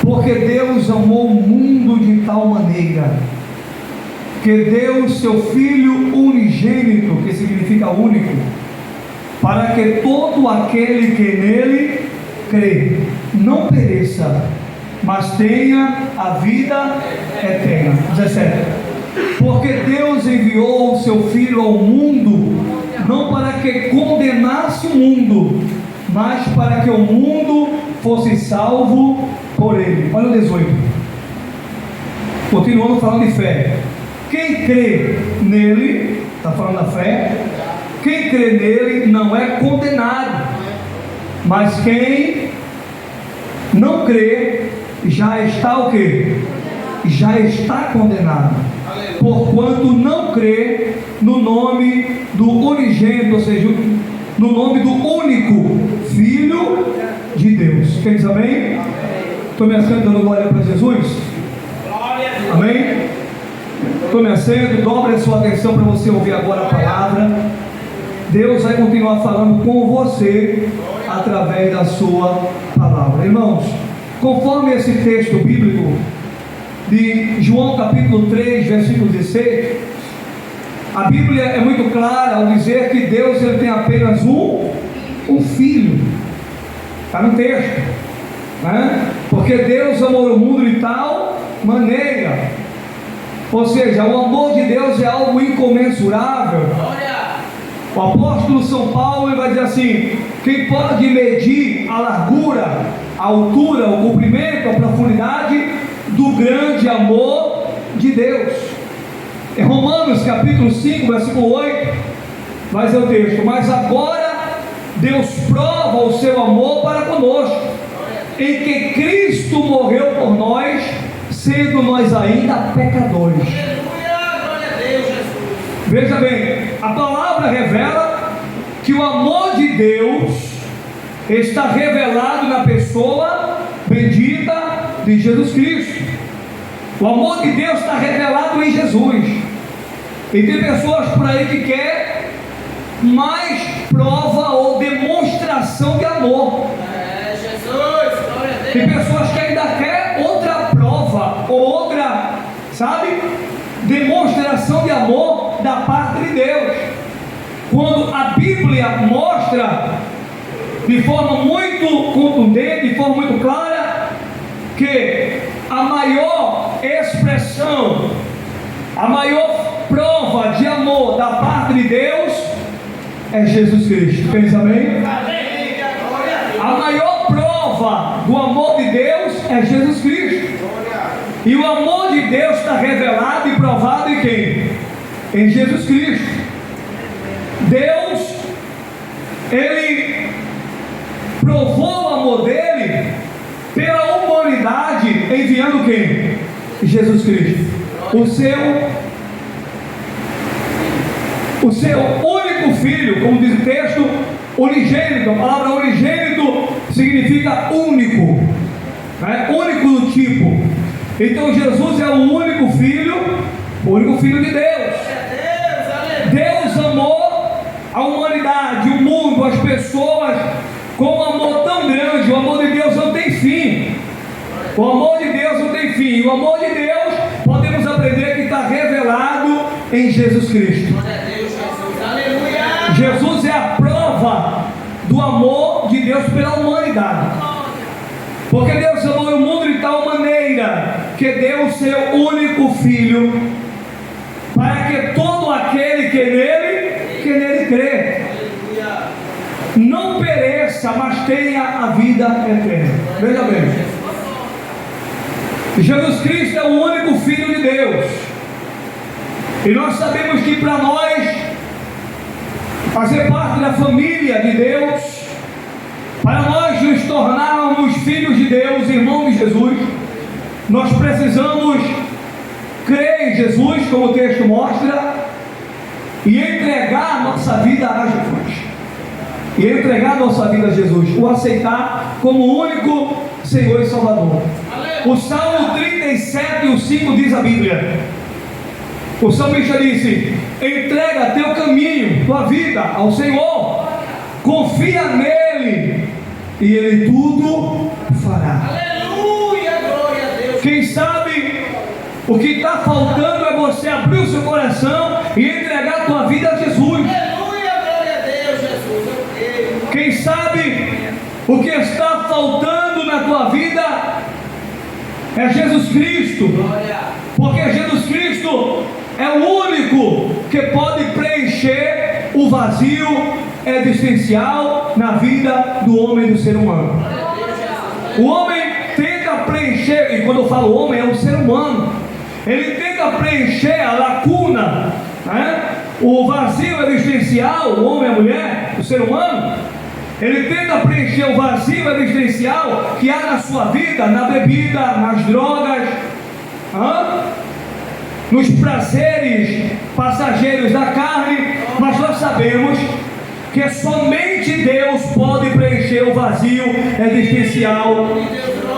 Porque Deus amou o mundo de tal maneira que deu seu Filho unigênito, que significa único, para que todo aquele que nele crê não pereça, mas tenha a vida eterna. 17. Porque Deus enviou o seu Filho ao mundo, não para que condenasse o mundo, mas para que o mundo fosse salvo por ele. Olha o 18. Continuando falando de fé. Quem crê nele, está falando da fé, quem crê nele não é condenado, mas quem não crê já está o quê? Já está condenado, porquanto não crê no nome do unigênito, ou seja, no nome do único Filho de Deus. Quem diz amém? Estou me assentando dando glória para Jesus? Amém? Estou me assentando, dobre a sua atenção para você ouvir agora a palavra. Deus vai continuar falando com você através da sua palavra. Irmãos, conforme esse texto bíblico de João capítulo 3, versículo 16, a Bíblia é muito clara ao dizer que Deus ele tem apenas um filho. Está no texto, né? Porque Deus amou o mundo de tal maneira, ou seja, o amor de Deus é algo incomensurável. O apóstolo São Paulo vai dizer assim: quem pode medir a largura, a altura, o comprimento, a profundidade do grande amor de Deus? Em Romanos capítulo 5, versículo 8, vai dizer o texto: mas agora Deus prova o seu amor para conosco, em que Cristo morreu por nós, sendo nós ainda pecadores. Veja bem, a palavra revela que o amor de Deus está revelado na pessoa bendita de Jesus Cristo. O amor de Deus está revelado em Jesus. E tem pessoas por aí que quer mais prova ou demonstração de amor. Tem pessoas que ainda quer outra prova ou outra, sabe, demonstração de amor da parte de Deus, quando a Bíblia mostra de forma muito contundente, de forma muito clara, que a maior expressão, a maior prova de amor da parte de Deus é Jesus Cristo. Quem diz amém? A maior prova do amor de Deus é Jesus Cristo. E o amor de Deus está revelado e provado em quem? Em Jesus Cristo. Deus, Ele provou o amor dele pela humanidade, enviando quem? Jesus Cristo, o seu único filho, como diz o texto, unigênito. A palavra unigênito significa único, né? Único do tipo. Então Jesus é o único filho de Deus. Deus amou a humanidade, o mundo, as pessoas com um amor tão grande. O amor de Deus não tem fim. O amor de Deus não tem fim. O amor de Deus, podemos aprender que está revelado em Jesus Cristo. Jesus é a prova do amor de Deus pela humanidade. Porque Deus amou o mundo de tal maneira que deu o seu único filho, para que todo aquele que nele crê não pereça, mas tenha a vida eterna. Veja bem, Jesus Cristo é o único Filho de Deus, e nós sabemos que para nós fazer parte da família de Deus, para nós nos tornarmos filhos de Deus, irmãos de Jesus, nós precisamos crer em Jesus, como o texto mostra, e entregar a nossa vida a Jesus. E entregar a nossa vida a Jesus, o aceitar como o único Senhor e Salvador. O Salmo 37 e o 5 diz a Bíblia, o salmista disse: entrega teu caminho, tua vida ao Senhor, confia nele e Ele tudo fará. Aleluia, glória Quem sabe o que está faltando é você abrir o seu coração e entregar a tua vida a Jesus. Aleluia, glória a Deus, Jesus. Eu creio. Quem sabe o que está faltando na tua vida é Jesus Cristo. Glória. Porque Jesus Cristo é o único que pode preencher o vazio existencial na vida do homem e do ser humano. O homem tenta preencher, e quando eu falo homem é o ser humano, ele tenta preencher a lacuna, né? O vazio existencial, o homem e a mulher, o ser humano, ele tenta preencher o vazio existencial que há na sua vida, na bebida, nas drogas, nos prazeres passageiros da carne, mas nós sabemos que somente Deus pode preencher o vazio existencial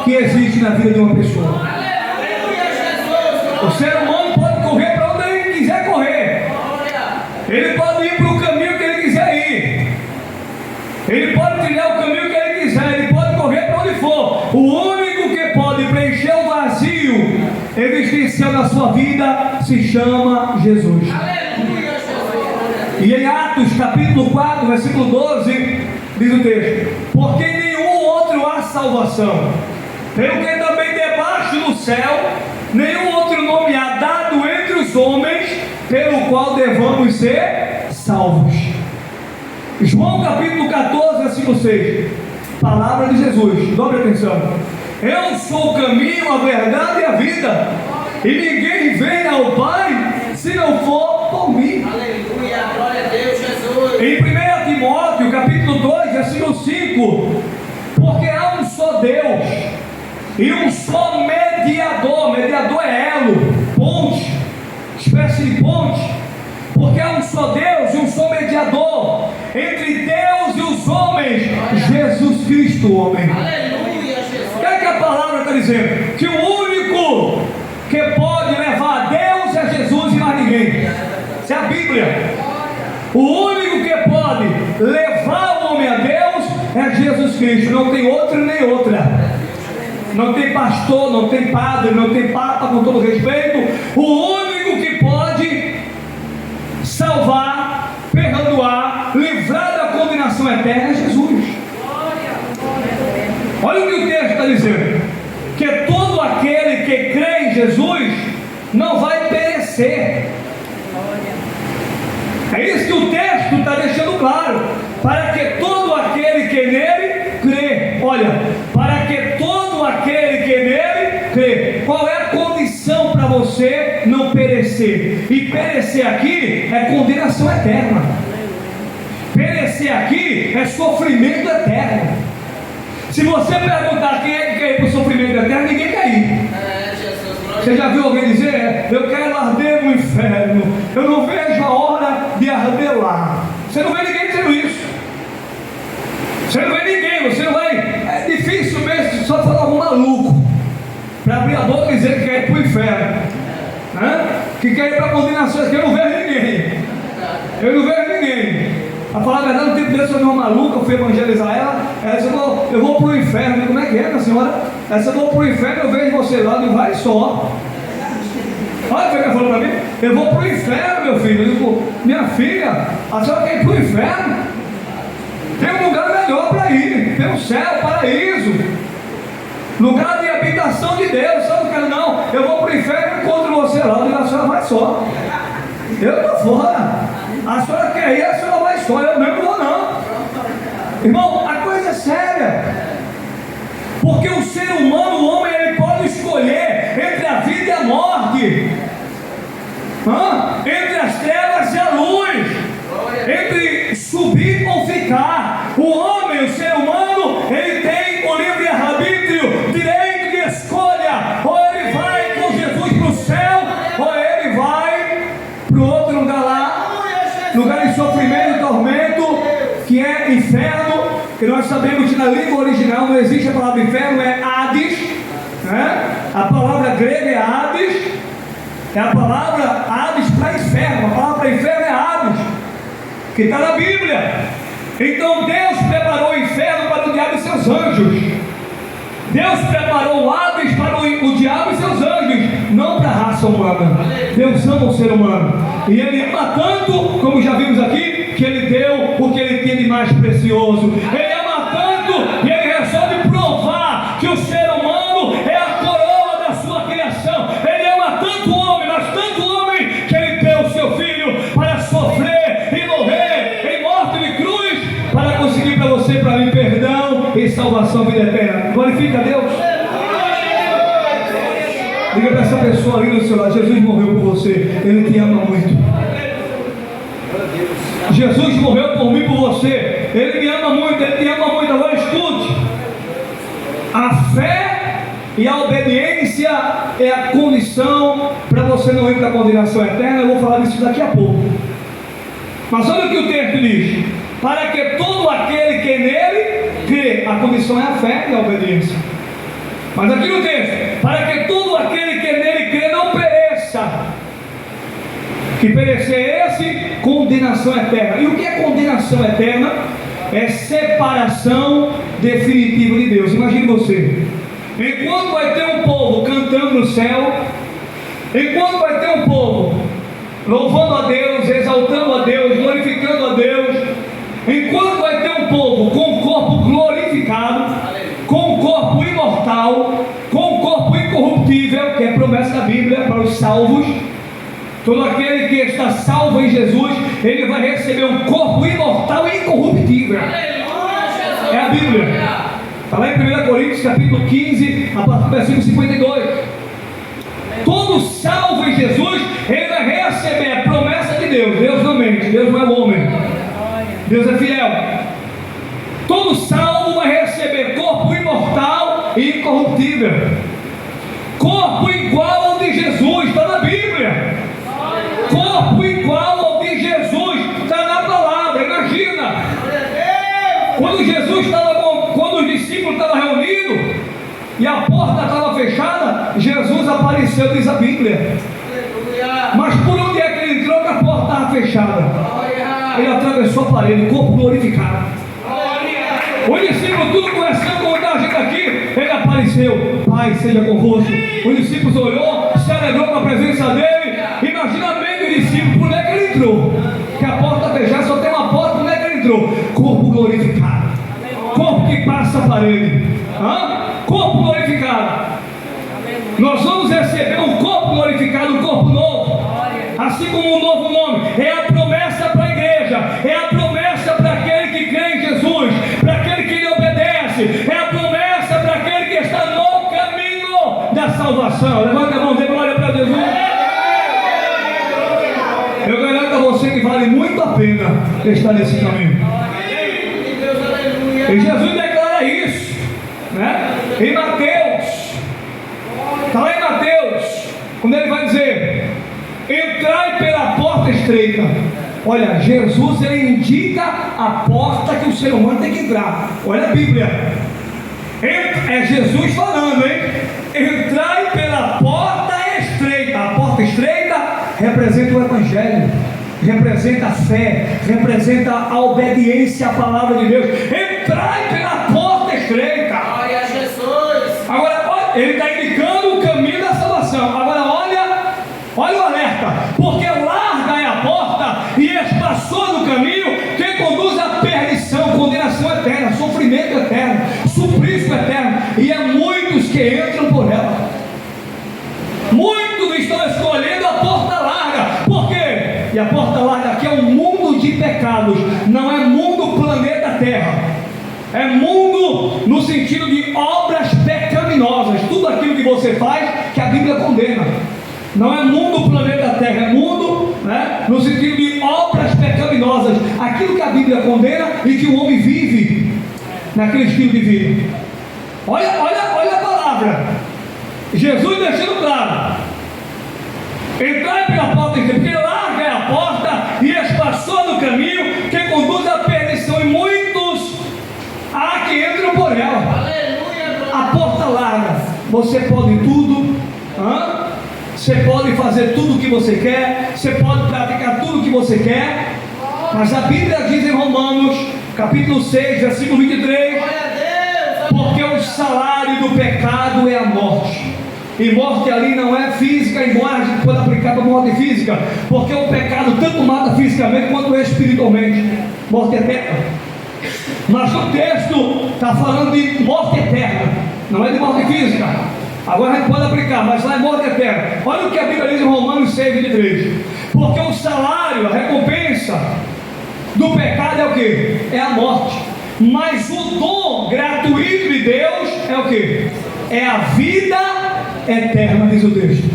que existe na vida de uma pessoa. Aleluia, Jesus. O ser humano pode correr para onde ele quiser correr, ele pode ir para o caminho que ele quiser ir, ele pode trilhar o caminho que ele quiser, ele pode correr para onde for. O único que pode preencher o vazio existencial na sua vida se chama Jesus. Aleluia, Jesus. E em Atos capítulo 4, versículo 12, diz o texto: porque nenhum outro há salvação, pelo que também debaixo do céu nenhum outro nome há dado entre os homens, pelo qual devamos ser salvos. João capítulo 14, versículo 6, palavra de Jesus, dobre atenção: eu sou o caminho, a verdade e a vida, e ninguém vem ao Pai se não for por mim. Aleluia, glória a Deus, Jesus. Em 1 Timóteo capítulo 2, versículo 5, porque há um só Deus e um só mediador. Mediador é elo, ponte, espécie de ponte. Porque há um só Deus e um só mediador entre Deus e os homens, Jesus Cristo, o homem. Aleluia, Jesus. O que é que a palavra está dizendo? Que o único que pode levar a Deus é Jesus e mais ninguém. Isso é a Bíblia. O único que pode levar o homem a Deus é Jesus Cristo. Não tem outro nem outra. Não tem pastor, não tem padre, não tem papa, com todo respeito. O único que pode salvar, perdoar, livrar da condenação eterna é Jesus. Olha o que o texto está dizendo: que todo aquele que crê em Jesus não vai perecer. É isso que o texto está deixando claro: para que todo aquele que nele crê. Olha, para que todo aquele que nele crê. Qual é a condição para você não perecer? E perecer aqui é condenação eterna. Perecer aqui é sofrimento eterno. Se você perguntar quem é que quer ir para o sofrimento eterno, ninguém quer ir. Você já viu alguém dizer: eu quero arder no inferno, eu não vejo a hora de arder lá? Você não vê ninguém dizendo isso. Você não vê ninguém, você não vai. É difícil mesmo só falar algum maluco para abrir a boca e dizer que quer ir para o inferno, né? Que quer ir para a condenação. Eu não vejo ninguém. Eu não vejo ninguém. A falar a verdade, no tempo desse eu vi uma maluca, eu fui evangelizar ela. Ela disse: eu vou para o inferno. Eu disse: como é que é, minha senhora? Ela disse: eu vou para o inferno, eu vejo você lá. Eu digo: vai só. Olha o que ela falou para mim: eu vou para o inferno, meu filho. Eu digo: minha filha, a senhora quer ir para o inferno? Tem um lugar melhor para ir. Tem o céu, o paraíso, lugar de habitação de Deus. Eu não quero, não. Eu vou para o inferno e encontro você lá. Eu digo: a senhora vai só. Eu estou fora. A senhora quer ir, a senhora vai só. Eu mesmo não vou, não. Irmão, a coisa é séria. Porque o ser humano, o homem, ele pode escolher entre a vida e a morte, entre as trevas e a luz, entre subir ou ficar. O homem, o ser humano, ele tem o livre-arbítrio, direito de escolha. Ou ele vai com Jesus para o céu, ou ele vai para o outro lugar lá, lugar de sofrimento e tormento, que é inferno. Que nós sabemos que na língua original não existe a palavra inferno, é Hades, né? A palavra grega é Hades, é a palavra Hades para inferno. A palavra para inferno é Hades, que está na Bíblia. Então Deus preparou o inferno para o diabo e seus anjos. Deus preparou o Hades para o diabo e humana. Deus ama o ser humano. E Ele ama tanto, como já vimos aqui, que Ele deu o que Ele tem de mais precioso. Ele ama tanto e Ele resolve provar que o ser humano é a coroa da sua criação. Ele ama tanto o homem, mas tanto o homem, que Ele deu o seu Filho para sofrer e morrer em morte de cruz, para conseguir para você, para mim, perdão e salvação, vida eterna. Glorifica a Deus. Diga para essa pessoa ali no seu lado: Jesus morreu por você, Ele te ama muito. Jesus morreu por mim, por você, Ele me ama muito, Ele te ama muito. Agora escute: a fé e a obediência é a condição para você não ir para a condenação eterna. Eu vou falar disso daqui a pouco. Mas olha o que o texto diz: para que todo aquele que nele crê. A condição é a fé e a obediência. Mas aqui no texto: para que todo aquele que nele crê não pereça. Que perecer esse, condenação eterna. E o que é condenação eterna? É separação definitiva de Deus. Imagine você: enquanto vai ter um povo cantando no céu, enquanto vai ter um povo louvando a Deus, exaltando a Deus, glorificando a Deus, enquanto vai ter um povo com o corpo glorificado, com o corpo imortal, com o corpo incorruptível, que é a promessa da Bíblia para os salvos. Todo aquele que está salvo em Jesus, ele vai receber um corpo imortal e incorruptível. É a Bíblia. Está lá em 1 Coríntios capítulo 15, a partir do versículo 52. Todo salvo em Jesus, ele vai receber a promessa de Deus. Deus não mente, Deus não é homem, Deus é fiel. Todo salvo vai receber corpo imortal e incorruptível, corpo igual ao de Jesus. Está na Bíblia. Corpo igual ao de Jesus, está na palavra. Imagina, quando Jesus estava quando os discípulos estavam reunidos e a porta estava fechada, Jesus apareceu, diz a Bíblia. Mas por onde é que ele entrou que a porta estava fechada? Ele atravessou a parede, o corpo glorificado. Os discípulos tudo conversando com muita gente aqui, ele apareceu. Pai, seja convosco. Os discípulos olhou, se alegrou com a presença dele. Imagina bem o discípulo, por onde é que ele entrou? Que a porta fechada, só tem uma porta, por onde é que ele entrou? Corpo glorificado, corpo que passa a parede. Corpo glorificado. Nós vamos receber um corpo glorificado, um corpo novo, assim como um novo nome. É a promessa para a igreja, é a promessa para aquele que crê em Jesus, para aquele que lhe obedece, é a promessa para aquele que está no caminho da salvação. Levanta a mão, dê glória para Jesus. Eu garanto a você que vale muito a pena estar nesse caminho. E Jesus declara isso, né? Em Mateus, está lá em Mateus, quando ele vai dizer: entrai pela porta estreita. Olha, Jesus, ele indica a porta que o ser humano tem que entrar. Olha a Bíblia, é Jesus falando, hein? Entrai pela porta estreita. A porta estreita representa o Evangelho, representa a fé, representa a obediência à palavra de Deus. Entrai pela porta estreita. Glória a Jesus. Agora, olha, ele está indicando o caminho da salvação. Agora, olha o alerta: porque larga é a porta e espaçoso o caminho que conduz à perdição, condenação eterna, sofrimento eterno, suplício eterno, e há muitos que entram por ela. Muitos estão escolhendo a porta larga. Por quê? E a porta larga aqui é um mundo de pecados, não é mundo planeta Terra. É mundo no sentido de obras pecaminosas, tudo aquilo que você faz que a Bíblia condena. Não é mundo planeta Terra, é mundo, né, no sentido de obras pecaminosas, aquilo que a Bíblia condena e que o homem vive naquele estilo de vida. Olha a palavra, Jesus deixando claro: entrai pela porta estreita, porque larga é a porta e espaçoso o caminho que conduz à perdição, e muitos há que entram por ela. Aleluia. A porta larga, você pode tudo, você pode fazer tudo o que você quer, você pode praticar tudo o que você quer, mas a Bíblia diz em Romanos capítulo 6, versículo 23: Glória a Deus. porque o salário do pecado é a morte, E morte ali não é física, embora a gente pode aplicar para morte física, porque o pecado tanto mata fisicamente quanto espiritualmente. Morte eterna. Mas o texto está falando de morte eterna, não é de morte física. Agora a gente pode aplicar, mas lá é morte eterna. Olha o que a Bíblia diz em Romanos 6:23. Porque o salário, a recompensa do pecado é o que? É a morte. Mas o dom gratuito de Deus é o que? É a vida eterna, diz o texto.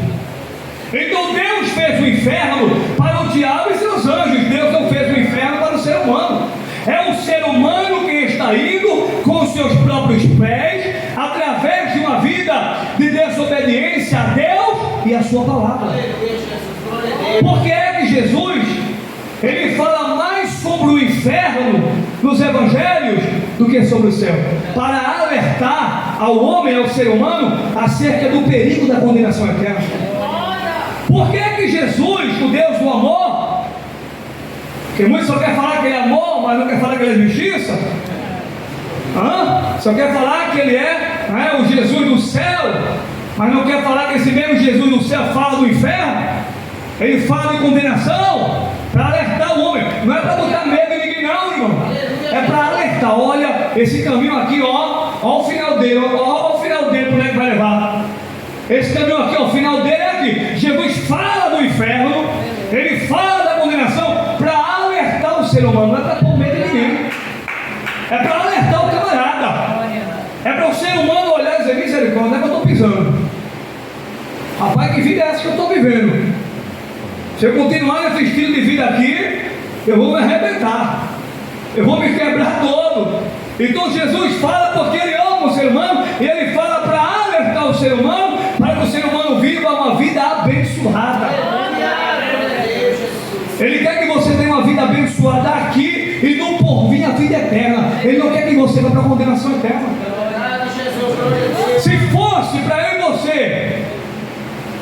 Então Deus fez o inferno para o diabo e seus anjos. Deus não fez o inferno para o ser humano. É o ser humano que está indo com seus próprios pés, através de uma vida de desobediência a Deus e a sua palavra. Porque é que Jesus, ele fala mais sobre o inferno nos evangelhos do que sobre o céu, para alertar ao homem, ao ser humano, acerca do perigo da condenação eterna. Por que é que Jesus, o Deus do amor, que muitos só quer falar que ele é amor, mas não quer falar que ele é justiça, só quer falar que ele é o Jesus do céu, mas não quer falar que esse mesmo Jesus do céu fala do inferno? Ele fala de condenação para alertar o homem. Não é para botar medo em ninguém não, irmão. É para alertar. Olha, esse caminho aqui, ó o final dele, ó o final dele, por onde é que vai levar. Esse caminho aqui, ó, o final dele é aqui. Jesus fala do inferno, ele fala da condenação para alertar o ser humano. Não é para pôr medo em ninguém. É para alertar o camarada. É para o ser humano olhar e dizer: misericórdia, onde é que eu estou pisando? Rapaz, que vida é essa que eu estou vivendo? Se eu continuar nesse estilo de vida aqui, eu vou me arrebentar, eu vou me quebrar todo. Então Jesus fala porque ele ama o ser humano, e ele fala para alertar o ser humano, para que o ser humano viva uma vida abençoada. Ele quer que você tenha uma vida abençoada aqui e no porvir a vida eterna. Ele não quer que você vá para a condenação eterna. Se fosse para eu e você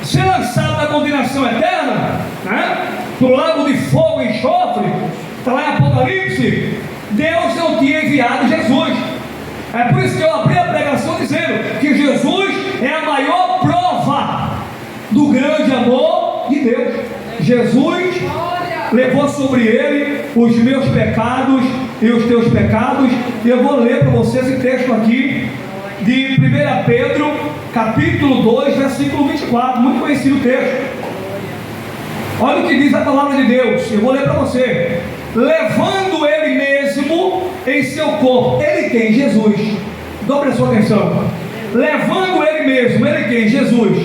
ser lançado na condenação eterna, para o lago de fogo e enxofre, está lá em Apocalipse, Deus não tinha enviado Jesus. É por isso que eu abri a pregação dizendo que Jesus é a maior prova do grande amor de Deus. Jesus levou sobre ele os meus pecados e os teus pecados. E eu vou ler para você esse texto aqui de 1 Pedro capítulo 2, versículo 24, muito conhecido o texto. Olha o que diz a palavra de Deus, eu vou ler para você. Levando ele mesmo em seu corpo, ele quem? Jesus. Dobre a sua atenção. Levando ele mesmo, ele quem? Jesus.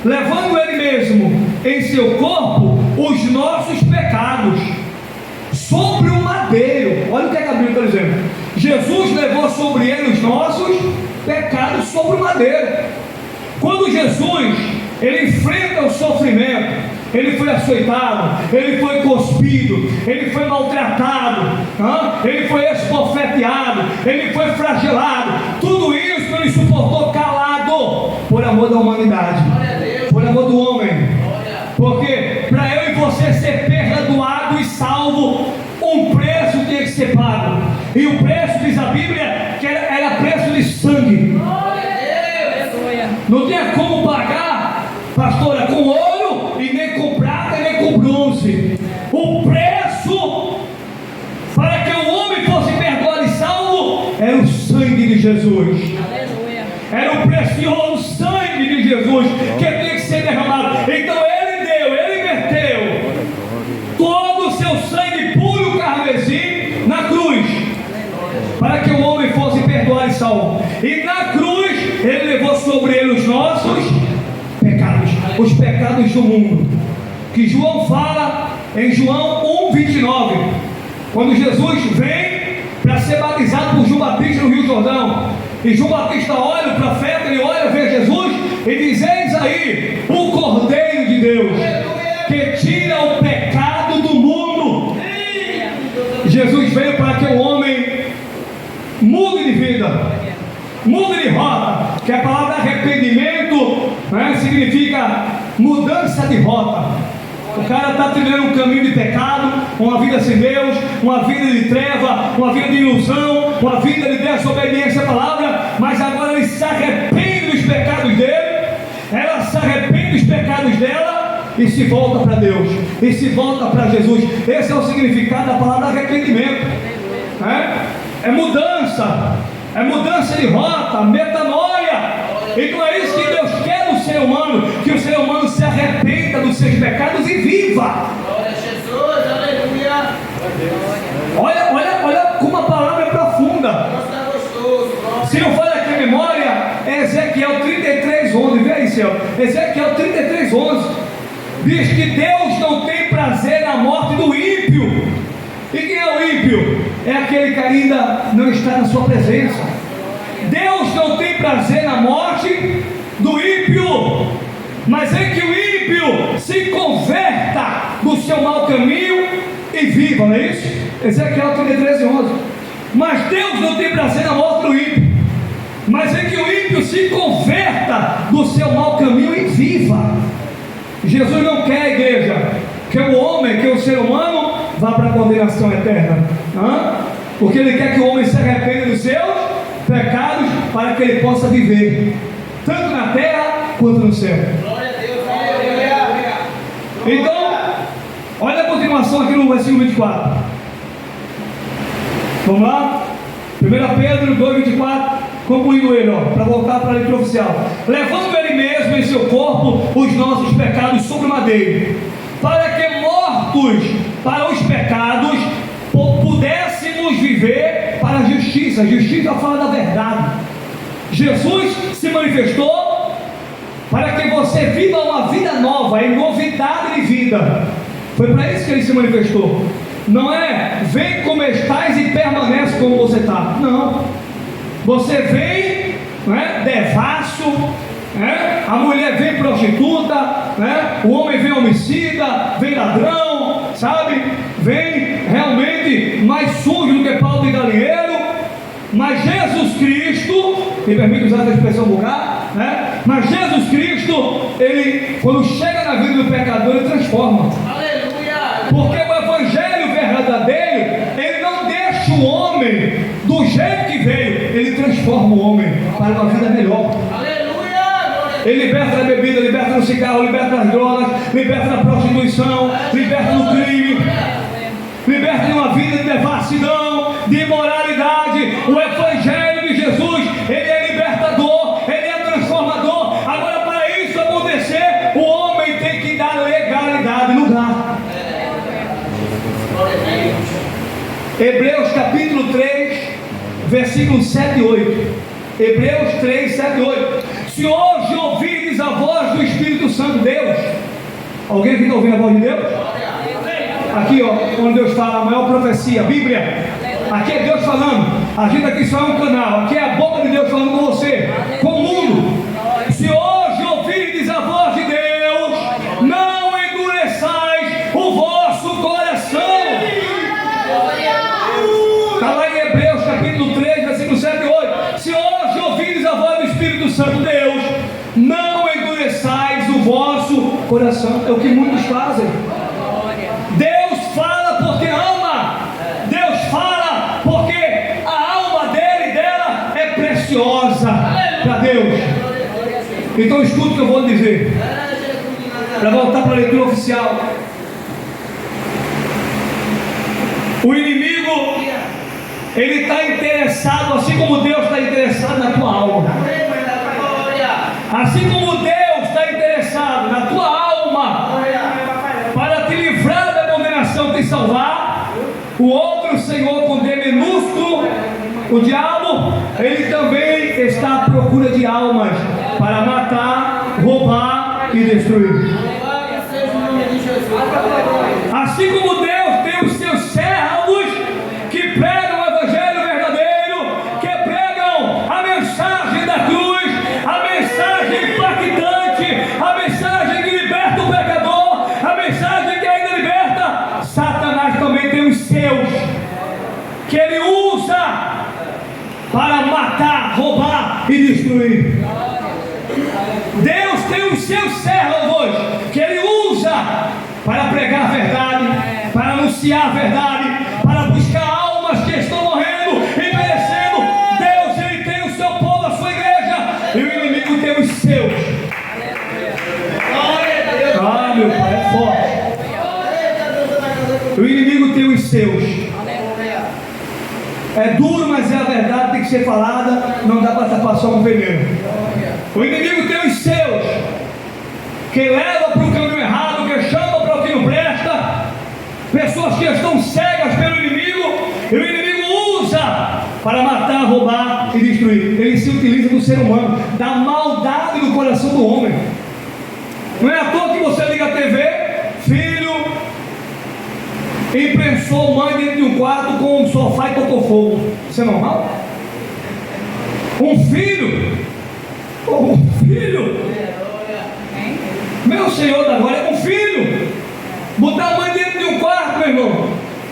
Levando ele mesmo em seu corpo os nossos pecados sobre o madeiro. Olha o que a Bíblia está dizendo. Jesus levou sobre ele os nossos pecados sobre o madeiro. Quando Jesus ele enfrenta o sofrimento, ele foi açoitado, ele foi cuspido, ele foi maltratado, ele foi esbofeteado, ele foi flagelado. Tudo isso ele suportou calado por amor da humanidade, por amor do homem. Porque para eu e você ser perdoado e salvo, um preço tinha que ser pago. E o preço, diz a Bíblia, que era preço de sangue. Não tinha como pagar, pastora, com ouro, e nem com prata, e nem com bronze. O preço para que o homem fosse perdoado e salvo era o sangue de Jesus. Era o precioso sangue de Jesus que tinha que ser derramado. Então ele verteu todo o seu sangue puro carmesim na cruz, para que o homem fosse perdoado e salvo. E na cruz ele levou sobre ele os nossos pecados, os pecados do mundo, que João fala em João 1:29, quando Jesus vem para ser batizado por João Batista no Rio Jordão, e João Batista olha, o profeta, ele olha, vê Jesus e diz: eis aí o Cordeiro de Deus que tira o pecado do mundo. Jesus veio para que o homem mude de vida, mude de rota, que a palavra arrependimento significa mudança de rota. O cara está trilhando um caminho de pecado, uma vida sem Deus, uma vida de treva, uma vida de ilusão, uma vida de desobediência à palavra, mas agora ele se arrepende dos pecados dele. Ela arrepende dos pecados dela e se volta para Deus, e se volta para Jesus. Esse é o significado da palavra arrependimento. É mudança, é mudança de rota, metanoia. Então é isso que Deus quer do ser humano, que o ser humano se arrependa dos seus pecados e viva. Glória a Jesus, aleluia. Olha como a palavra é profunda. Está gostoso. Se não for aqui a memória, é Ezequiel 33:11. Vê aí, Senhor. Ezequiel 33:11 diz que Deus não tem prazer na morte do ímpio. E quem é o ímpio? É aquele que ainda não está na sua presença. Deus não tem prazer na morte do ímpio, mas é que o ímpio se converta do seu mau caminho e viva, não é isso? Ezequiel 33:11. Mas Deus não tem prazer na morte do ímpio, mas é que o ímpio se converta do seu mau caminho e viva. Jesus não quer, igreja, que o homem, que o ser humano vá para a condenação eterna, porque Ele quer que o homem se arrependa dos seus pecados para que ele possa viver tanto na terra quanto no céu. Glória a Deus, aleluia. Então, olha a continuação aqui no versículo 24. Vamos lá? 1 Pedro 2:24, concluindo ele, para voltar para a leitura oficial. Levando ele mesmo em seu corpo os nossos pecados sobre o madeiro, para que mortos para os pecados pudéssemos viver para a justiça. A justiça fala da verdade. Jesus se manifestou para que você viva uma vida nova, em novidade de vida. Foi para isso que Ele se manifestou. Não é vem como estás e permanece como você está. Não. Você vem, devasso, a mulher vem prostituta, o homem vem homicida, vem ladrão, sabe? Vem realmente mais sujo do que pau de galinheiro. Mas Jesus Cristo, me permite usar essa expressão vulgar, mas Jesus Cristo, Ele, quando chega na vida do pecador, Ele transforma. Aleluia. Porque o Evangelho verdadeiro, Ele não deixa o homem do jeito que veio, Ele transforma o homem para uma vida melhor. Aleluia. Ele liberta da bebida, liberta do cigarro, liberta das drogas, liberta da prostituição, liberta do crime, liberta de uma vida de devassidão, de imoralidade. O Evangelho de Jesus, ele é libertador, ele é transformador. Agora, para isso acontecer, o homem tem que dar legalidade no lugar. Hebreus capítulo 3, versículos 7 e 8. Hebreus 3, 7 e 8. Se hoje ouvirdes a voz do Espírito Santo de Deus, alguém aqui está ouvindo a voz de Deus? Aqui, onde Deus fala, a maior profecia, a Bíblia. Aqui é Deus falando. A gente aqui só é um canal. Aqui é a boca de Deus falando com você, com o mundo. Se hoje ouvirdes a voz de Deus, não endureçais o vosso coração. Está lá em Hebreus capítulo 3, versículo 7 e 8. Se hoje ouvirdes a voz do Espírito Santo de Deus, não endureçais o vosso coração. É o que muitos fazem. Deus fala porque ama. Deus fala porque a alma dele e dela é preciosa para Deus. Então escuta o que eu vou dizer, para voltar para a leitura oficial. O inimigo, ele está interessado, assim como Deus está interessado na tua alma. Assim como Deus está interessado na tua alma, para te livrar da condenação, te salvar. O outro senhor com D minúsculo, o diabo, ele também está à procura de almas para matar, roubar e destruir. Assim como Deus tem os seus servos que pregam o Evangelho verdadeiro, que pregam a mensagem da cruz, a mensagem impactante, a mensagem que liberta o pecador, a mensagem que ainda liberta. Satanás também tem os seus, que ele usa para matar, roubar e destruir. Deus tem os seus servos que ele usa para pregar a verdade, para anunciar a verdade, para buscar almas que estão morrendo e perecendo. Deus, ele tem o seu povo, a sua igreja, e o inimigo tem os seus. seus. Aleluia. É duro, mas é a verdade, tem que ser falada, não dá para tapar só um veneno. O inimigo tem os seus, que leva para o caminho errado, que chama para o que não presta, pessoas que estão cegas pelo inimigo, e o inimigo usa para matar, roubar e destruir. Ele se utiliza do ser humano, da maldade do coração do homem. Não é à toa que você liga a TV, filho imprensou mãe dentro de um quarto com um sofá e tocou fogo. Isso é normal? Um filho, meu Senhor da glória, um filho, botar a mãe dentro de um quarto, meu irmão,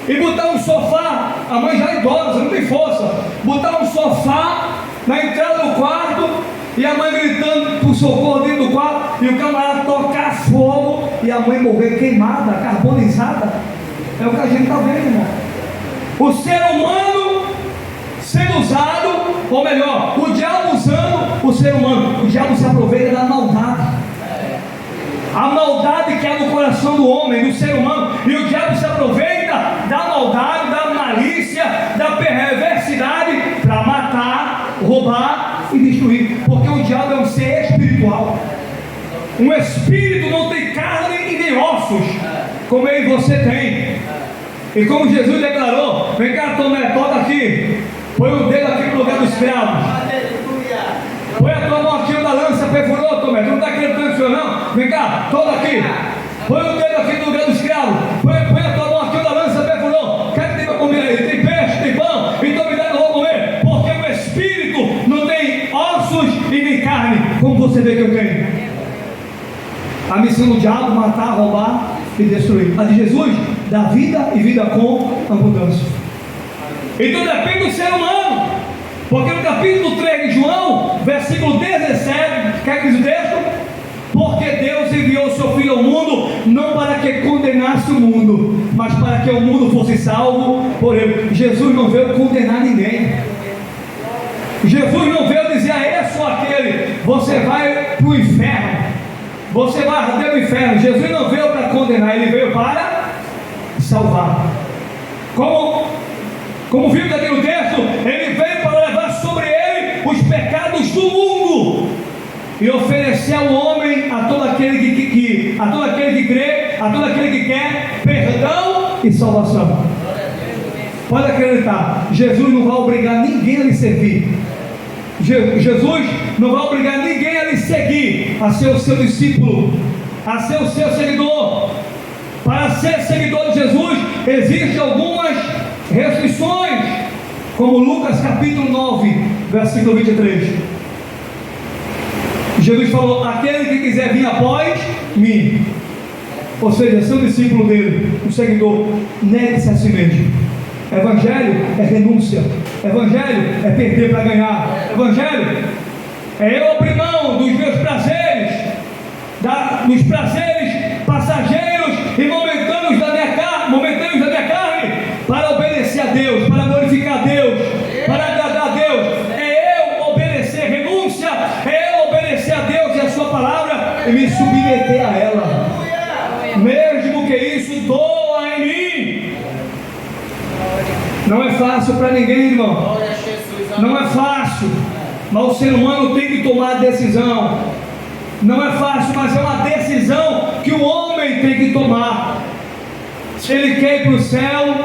e botar um sofá, a mãe já é idosa, não tem força, botar um sofá na entrada do quarto, e a mãe gritando por socorro dentro do quarto, e o camarada tocar fogo, e a mãe morrer queimada, carbonizada. É o que a gente está vendo, irmão. O ser humano sendo usado, ou melhor, o diabo usando o ser humano. O diabo se aproveita da maldade, a maldade que é no coração do homem, do ser humano, e o diabo se aproveita da maldade, da malícia, da perversidade para matar, roubar e destruir, porque o diabo é um ser espiritual. Um espírito não tem carne e nem ossos, como eu e você tem. E como Jesus declarou, vem cá, Tomé, toca aqui, põe o dedo aqui no lugar dos cravos, põe a tua mão aqui na lança, perfurou, Tomé, tu não está acreditando senhor não? Vem cá, toca aqui, põe o dedo aqui no lugar dos cravos, põe a tua mão aqui na lança, perfurou. O que é que tem para comer aí? Tem peixe, tem pão, então me dá que eu vou comer, porque o espírito não tem ossos e nem carne, como você vê que eu tenho. A missão do diabo: matar, roubar e destruir. A de Jesus: dar vida e vida com abundância. Então depende do ser humano, porque no capítulo 3 de João, versículo 17, quer que diz o texto? Porque Deus enviou o seu Filho ao mundo, não para que condenasse o mundo, mas para que o mundo fosse salvo por ele. Jesus não veio condenar ninguém. Jesus não veio dizer a esse ou aquele: você vai para o inferno, você vai arder no inferno. Jesus não veio para condenar, ele veio para salvar. Como vimos aqui no texto, ele veio para levar sobre ele os pecados do mundo e oferecer ao homem, a todo aquele a todo aquele que crê, a todo aquele que quer perdão e salvação. Pode acreditar, Jesus não vai obrigar ninguém a lhe servir. Jesus não vai obrigar ninguém a lhe seguir, a ser o seu discípulo, a ser o seu seguidor. Para ser seguidor de Jesus, existem algumas restrições, como Lucas capítulo 9, versículo 23. Jesus falou: aquele que quiser vir após mim, ou seja, ser um discípulo dele, um seguidor, negue-se a si mesmo. Evangelho é renúncia, evangelho é perder para ganhar, evangelho é eu abrir mão dos meus prazeres, dos prazeres passageiros e momentâneos da minha carne, para obedecer a Deus, para glorificar a Deus, para agradar a Deus. É eu obedecer, renúncia é eu obedecer a Deus e a sua palavra e me submeter a ela, mesmo que isso doa em mim. Não é fácil para ninguém, irmão. Não é fácil, mas o ser humano tem que tomar a decisão. Não é fácil, mas é uma decisão que o homem tem que tomar. Se ele quer ir para o céu,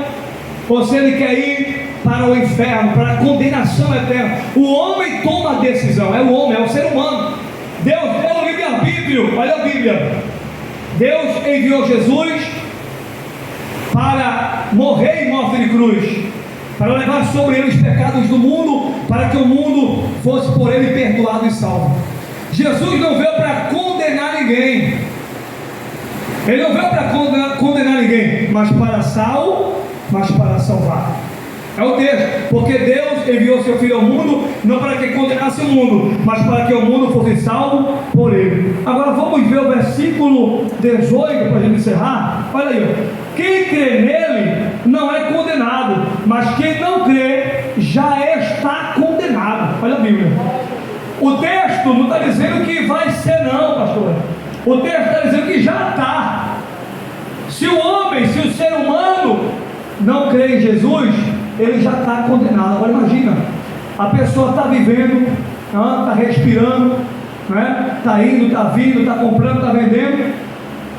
ou se ele quer ir para o inferno, para a condenação eterna. O homem toma a decisão, é o homem, é o ser humano. Deus deu o livre-arbítrio. Olha a Bíblia. Deus enviou Jesus para morrer em morte de cruz, para levar sobre ele os pecados do mundo, para que o mundo fosse por ele perdoado e salvo. Jesus não veio para condenar ninguém, ele não veio para condenar ninguém, mas para salvar. É o texto: porque Deus enviou seu Filho ao mundo, não para que condenasse o mundo, mas para que o mundo fosse salvo por ele. Agora vamos ver o versículo 18 para a gente encerrar. Olha aí, ó. Quem crê nele não é condenado, mas quem não crê já está condenado. Olha a Bíblia. O texto não está dizendo que vai ser não, pastor. O texto está dizendo que já está. Se o homem, se o ser humano não crê em Jesus, ele já está condenado. Agora imagina, a pessoa está vivendo, está respirando, está indo, está vindo, está comprando, está vendendo,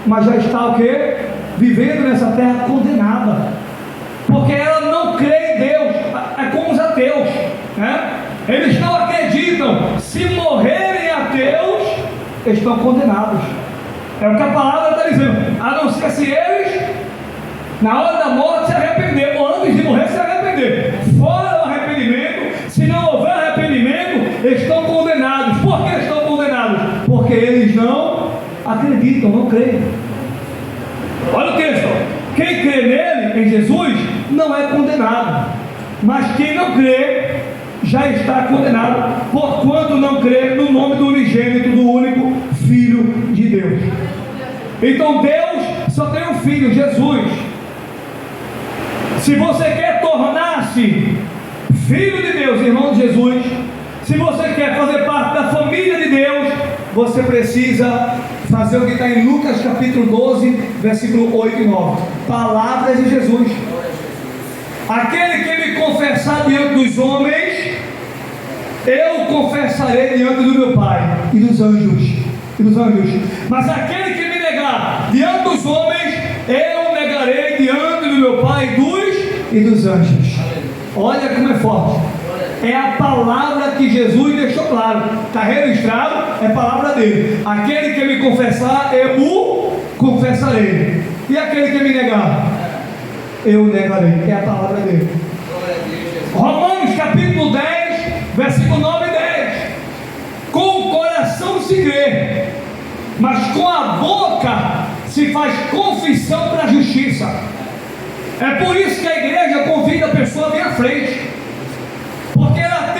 mas já está o quê? Vivendo nessa terra condenada, porque ela não crê em Deus. É como os ateus, eles não acreditam. Se morrerem ateus, estão condenados. É o que a palavra está dizendo, a não ser se eles, na hora da morte, se arrepender, ou antes de morrer, se arrepender. Fora o arrependimento, se não houver arrependimento, estão condenados. Por que estão condenados? Porque eles não acreditam, não creem. Olha o texto: quem crê nele, em Jesus, não é condenado, mas quem não crê já está condenado, porquanto não crê no nome do unigênito, do único Filho de Deus. Então Deus só tem um Filho, Jesus. Se você quer tornar-se filho de Deus, irmão de Jesus, se você quer fazer parte da família de Deus, você precisa fazer o que está em Lucas capítulo 12, versículo 8 e 9. Palavras de Jesus: aquele que me confessar diante dos homens, eu confessarei diante do meu Pai e dos anjos. Mas aquele que me negar diante dos homens, eu negarei diante do meu Pai e dos anjos. Olha como é forte. É a palavra que Jesus deixou claro, está registrado, é a palavra dele. Aquele que me confessar, eu o confessarei, e aquele que me negar, eu negarei. É a palavra dele. Romanos capítulo 10, versículo 9 e 10. Com o coração se crê, mas com a boca se faz confissão para a justiça. É por isso que a igreja convida a pessoa a vir à frente, porque ela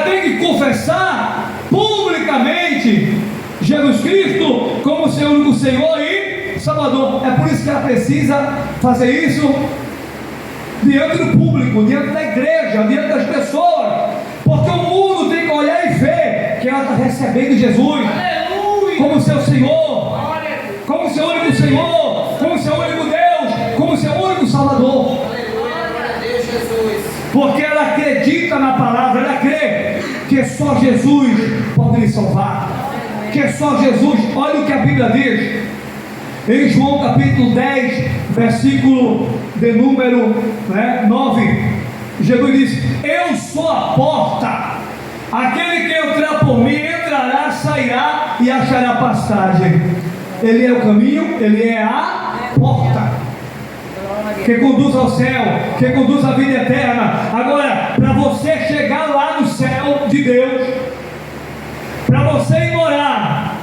tem que confessar publicamente Jesus Cristo como seu único Senhor e Salvador. É por isso que ela precisa fazer isso diante do público, diante da igreja, diante das pessoas, porque o mundo tem que olhar e ver que ela está recebendo Jesus como seu Senhor, como seu único Senhor, como seu único Deus, como seu único Salvador. Porque ela acredita na palavra, ela crê que só Jesus pode lhe salvar, que só Jesus. Olha o que a Bíblia diz em João capítulo 10, versículo de número 9. Jesus diz: eu sou a porta, aquele que entrar por mim entrará, sairá e achará pastagem. Ele é o caminho, ele é a porta que conduz ao céu, que conduz à vida eterna. Agora, para você chegar lá no céu de Deus, para você ir morar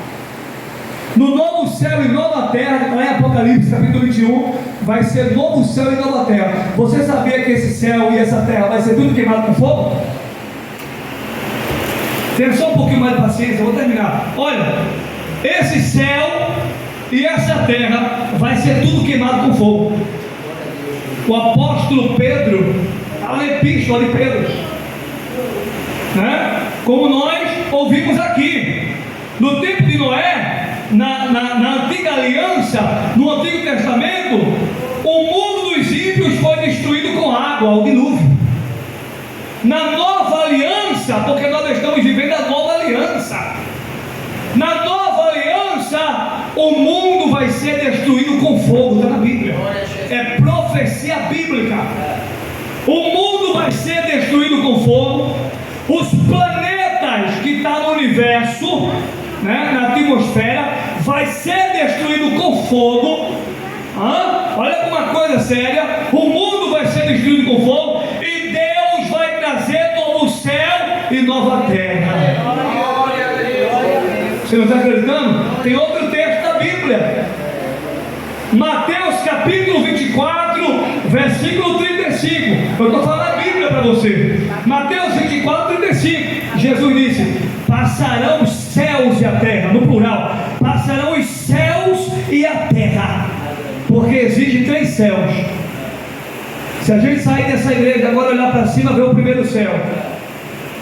no novo céu e nova terra, lá em Apocalipse capítulo 21, vai ser novo céu e nova terra. Você sabia que esse céu e essa terra vai ser tudo queimado com fogo? Tenha só um pouquinho mais de paciência, eu vou terminar. Olha, esse céu e essa terra vai ser tudo queimado com fogo. O apóstolo Pedro, a epístola de Pedro, como nós ouvimos aqui, no tempo de Noé, na antiga aliança, no Antigo Testamento, o mundo dos ímpios foi destruído com água, o dilúvio. Na nova aliança, porque nós estamos vivendo a nova aliança, na nova aliança, o mundo vai ser destruído com fogo. Está na Bíblia, é profecia bíblica. O mundo vai ser destruído com fogo. Os planetas que estão no universo, na atmosfera, vai ser destruído com fogo. Olha uma coisa séria: o mundo vai ser destruído com fogo, e Deus vai trazer novo céu e nova terra. Você não está acreditando? Tem outro texto da Bíblia, Mateus capítulo 24, versículo 35. Eu estou falando a Bíblia para você. Mateus 24, 35. Jesus disse: passarão os céus e a terra, no plural, passarão os céus e a terra, porque exige 3 céus. Se a gente sair dessa igreja agora, olhar para cima, ver o primeiro céu,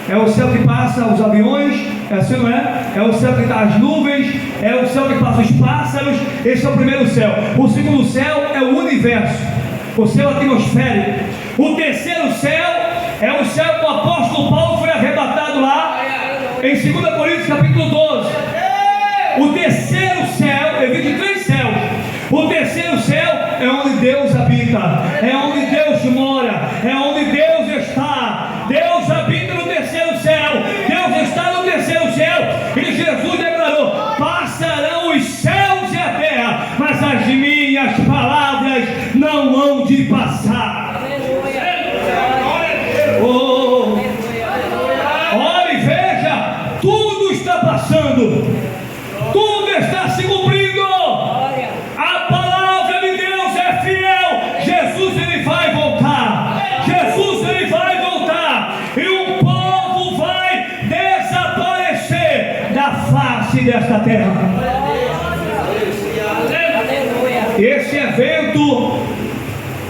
É o céu que passa os aviões, é assim, não é? É o céu que dá as nuvens, é o céu que passa os pássaros. Esse é o primeiro céu. O segundo céu é o universo, o céu atmosférico. O terceiro céu é o céu que o apóstolo Paulo foi arrebatado lá em 2 Coríntios capítulo 12. O terceiro céu, é 23 céus. O terceiro céu é onde Deus habita, é onde Deus mora, é onde Deus está. Deus habita no terceiro céu, Deus está no terceiro céu. E Jesus declarou: passarão os céus e a terra, mas as minhas palavras não hão de passar. Oh, olha e veja, tudo está passando, tudo está se cumprindo. A palavra de Deus é fiel. Jesus, ele vai voltar. Jesus, ele vai voltar. E o povo vai desaparecer da face desta terra. Esse evento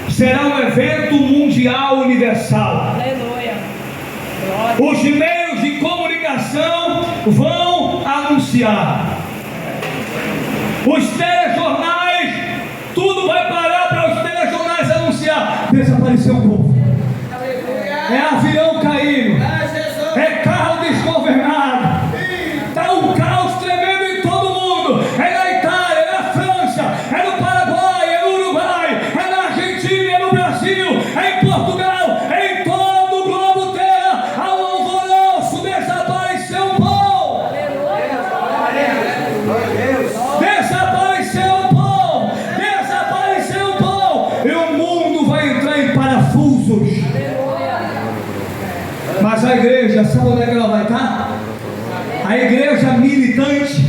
será um evento mundial universal. Os meios de comunicação vão anunciar. Os telejornais, tudo vai parar para os telejornais anunciar: desapareceu um povo. É avião caindo, é carro desgovernado, está um caos tremendo em todo mundo. É na Itália, é na França, é no Paraguai, é no Uruguai, é na Argentina, é no Brasil, é em Portugal, é em todo o globo terra. Há um alvoroço, desapareceu um povo. Desapareceu um povo, e o mundo vai entrar em parafusos. Mas a igreja, sabe onde é que ela vai estar? A igreja militante.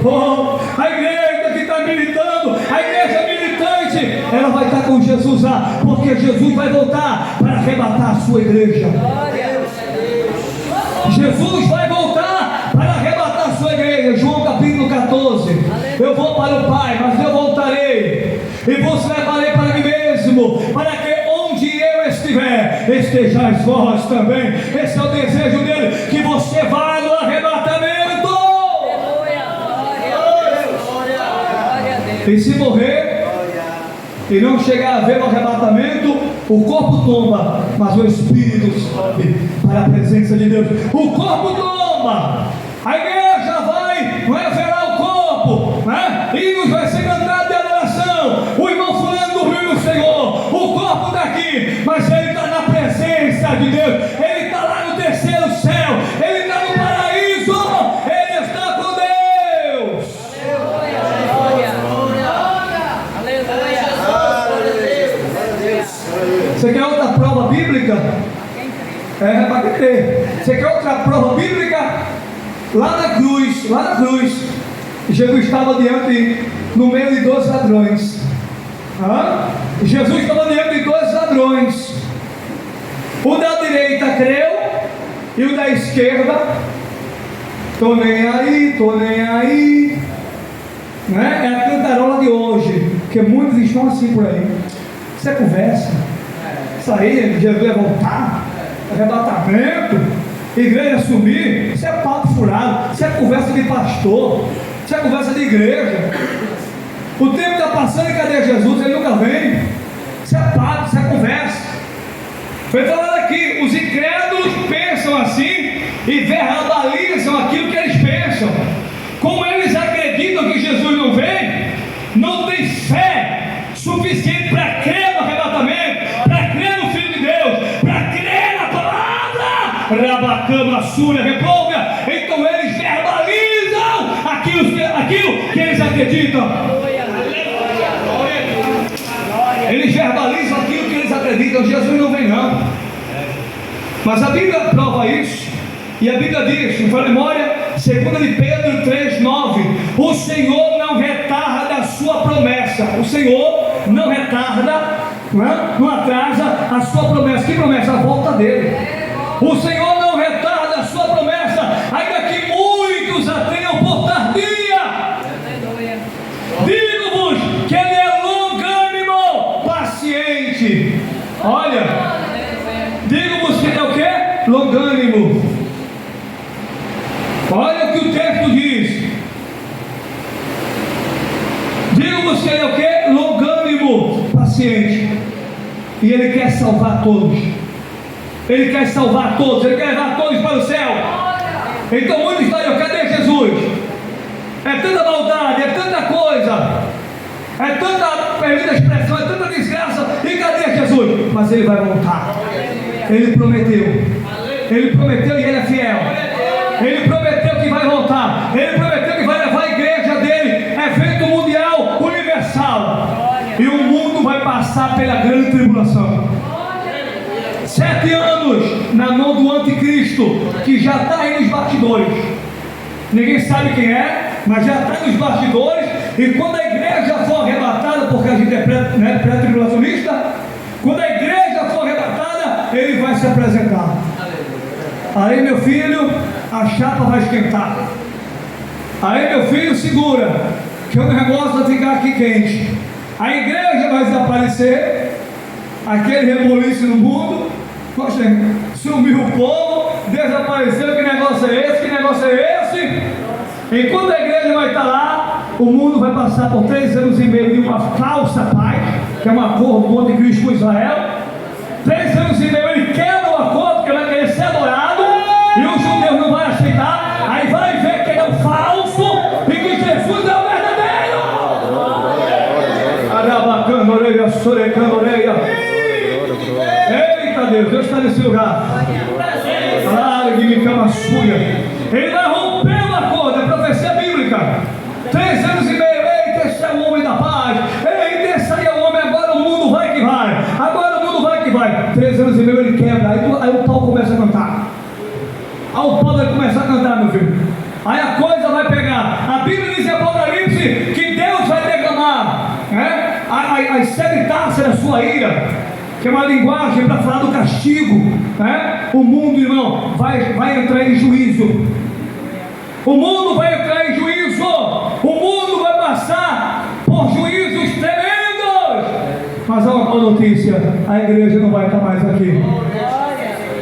Oh, a igreja que está militando, a igreja militante, ela vai estar com Jesus lá, porque Jesus vai voltar para arrebatar a sua igreja. Jesus vai voltar para arrebatar a sua igreja. João capítulo 14. Eu vou para o Pai, mas eu voltarei e vos levarei para mim mesmo, para que onde eu estiver, estejais vós também. Esse é o desejo dele, que você vá no arrebatamento. E se morrer e não chegar a ver o arrebatamento, o corpo tomba, mas o espírito sobe para a presença de Deus. O corpo tomba, a igreja vai, não é, verá o corpo, né? Hinos vai ser cantado de adoração. O irmão fulano dormiu no Senhor, o corpo está aqui, mas ele está na presença de Deus. Ele está lá no terceiro céu, ele está no paraíso, ele está com Deus. Você quer outra prova bíblica? É para crer. Você quer outra prova bíblica? Lá na cruz, Jesus estava no meio de 2 ladrões. Jesus estava diante de 2 ladrões. O da direita creu e o da esquerda: tô nem aí. Né? É a cantarola de hoje, porque muitos estão assim por aí. Isso é conversa. Isso aí, Jesus vai voltar, arrebatamento, igreja sumir. Isso é papo furado, isso é conversa de pastor, isso é conversa de igreja. O tempo está passando e cadê Jesus? Ele nunca vem. Isso é papo, isso é conversa. Foi falado aqui: os incrédulos pensam assim e verbalizam aquilo que eles pensam. Como eles acreditam que Jesus não vem, não tem fé suficiente para crer no arrebatamento, para crer no Filho de Deus, para crer na palavra. Rabacama, Súria, Repolga. Então eles verbalizam aquilo que eles acreditam. Eles verbalizam aquilo que eles acreditam. Jesus não vem, não. Mas a Bíblia prova isso. E a Bíblia diz, em sua memória, 2 de Pedro 3,9: o Senhor não retarda a sua promessa. O Senhor não retarda, não atrasa a sua promessa. Que promessa? A volta dele. O Senhor não retarda a sua promessa, ainda que muitos a tenham por tardia. Digo-vos que ele é longânimo, paciente. Olha, digo-vos que ele é o quê? Longânimo. E Ele quer salvar todos. Ele quer salvar todos. Ele quer levar todos para o céu. Então muitos falam: cadê Jesus? É tanta maldade, é tanta coisa, é tanta, permita a expressão, é tanta desgraça. E cadê Jesus? Mas Ele vai voltar. Ele prometeu. Ele prometeu e Ele é fiel. Ele prometeu que vai voltar. Ele prometeu que vai levar a igreja dele, evento mundial, universal. E o mundo vai passar pela grande tribulação. 7 anos na mão do anticristo, que já está aí nos bastidores. Ninguém sabe quem é, mas já está nos bastidores. E quando a igreja for arrebatada, porque a gente é pré-tribulacionista, quando a igreja for arrebatada, ele vai se apresentar. Aí, meu filho, a chapa vai esquentar. Aí, meu filho, segura, que o negócio vai ficar aqui quente. A igreja vai desaparecer, aquele reboliço no mundo, sumiu o povo, desapareceu. Que negócio é esse? Que negócio é esse? Enquanto a igreja vai estar lá, o mundo vai passar por 3 anos e meio de uma falsa paz, que é um acordo do anticristo com Israel. 3 anos e meio ele quebra o acordo, porque vai querer ser adorado, e os judeus não vão aceitar. Aí vai ver que ele é o falso e que Jesus é o verdadeiro. Arabacando orelha, sorecando orelha. Eita Deus está nesse lugar. Ele vai romper o acordo, é profecia bíblica. 3 anos e meio, eita, esse é o homem da paz. Eita, esse aí é o homem, agora o mundo vai que vai. Agora o mundo vai que vai. 3 anos e meio ele quebra, aí o pau começa a cantar. Aí o pau vai começar a cantar, meu filho. Aí a coisa vai pegar. A Bíblia diz em Apocalipse que Deus vai declamar as 7 taças da sua ira, que é uma linguagem para falar do castigo. O mundo, irmão, vai entrar em juízo. O mundo vai entrar em juízo. O mundo vai passar por juízos tremendos. Mas há uma boa notícia: a igreja não vai estar mais aqui.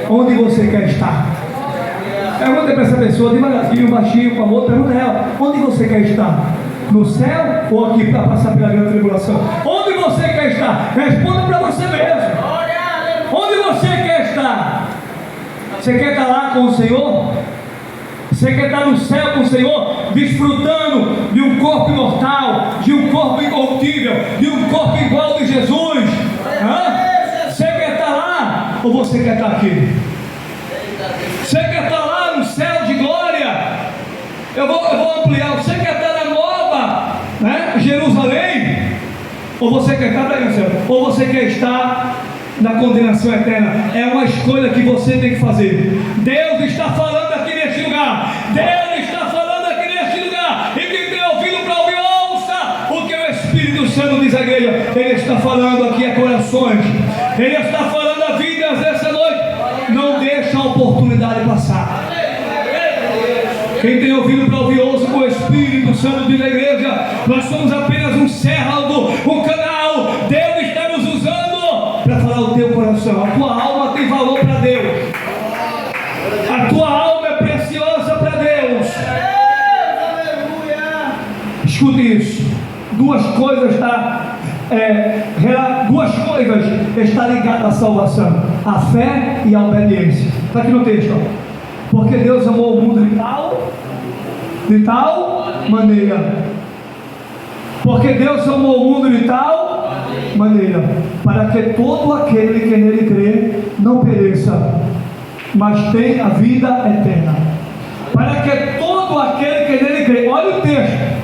Onde você quer estar? Pergunta para essa pessoa, devagarzinho, baixinho, com amor, pergunta a ela: onde você quer estar? No céu ou aqui para passar pela grande tribulação? Onde você quer estar? Responda para você mesmo. Onde você quer estar? Você quer estar lá com o Senhor? Você quer estar no céu com o Senhor, desfrutando de um corpo imortal, de um corpo incorruptível, de um corpo igual de Jesus? Você quer estar lá ou você quer estar aqui? Você quer estar lá no céu de glória? Eu vou ampliar. Você quer estar na nova Jerusalém? Ou você quer estar no céu? Ou você quer estar na condenação eterna? É uma escolha que você tem que fazer. Deus está falando aqui neste lugar. Deus está falando aqui neste lugar. E quem tem ouvido para ouvir, ouça o que o Espírito Santo diz à igreja. Ele está falando aqui a corações. Ele está falando a vidas dessa noite. Não deixa a oportunidade passar. Quem tem ouvido para ouvir, ouça com o Espírito Santo diz à igreja. Nós somos apenas um servo, um canal. Deus está nos usando para falar o teu coração. A tua alma tem valor para Deus. A tua alma é preciosa para Deus. Escute isso. Duas coisas estão ligadas à salvação: a fé e a obediência. Está aqui no texto, ó. Porque Deus amou o mundo de tal maneira. Porque Deus amou o mundo de tal maneira, para que todo aquele que nele crê não pereça, mas tenha a vida eterna. Para que todo aquele que nele crê, olha o texto.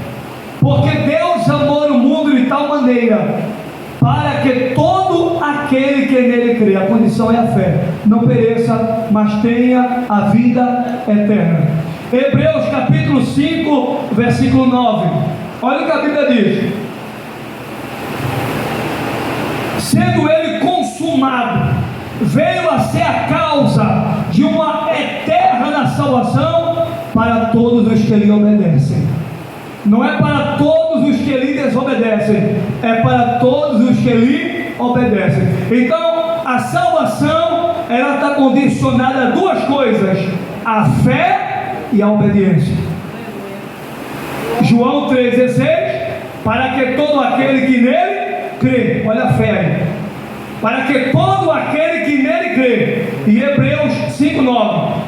Porque Deus amou o mundo de tal maneira, para que todo aquele que nele crê, a condição é a fé, não pereça, mas tenha a vida eterna. Hebreus capítulo 5, versículo 9. Olha o que a Bíblia diz: sendo ele consumado, veio a ser a causa de uma eterna salvação para todos os que lhe obedecem. Não é para todos os que lhe desobedecem, é para todos os que lhe obedecem. Então, a salvação, ela está condicionada a duas coisas: a fé e a obediência. João 3,16: para que todo aquele que nele crê, olha a fé aí, para que todo aquele que nele crê, em Hebreus 5:9,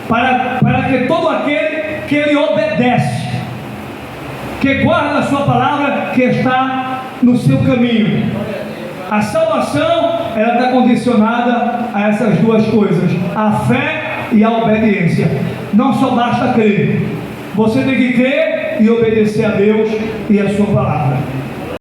para que todo aquele que ele obedece, que guarda a sua palavra, que está no seu caminho. A salvação, ela está condicionada a essas duas coisas, a fé e a obediência. Não só basta crer, você tem que crer e obedecer a Deus e a sua palavra.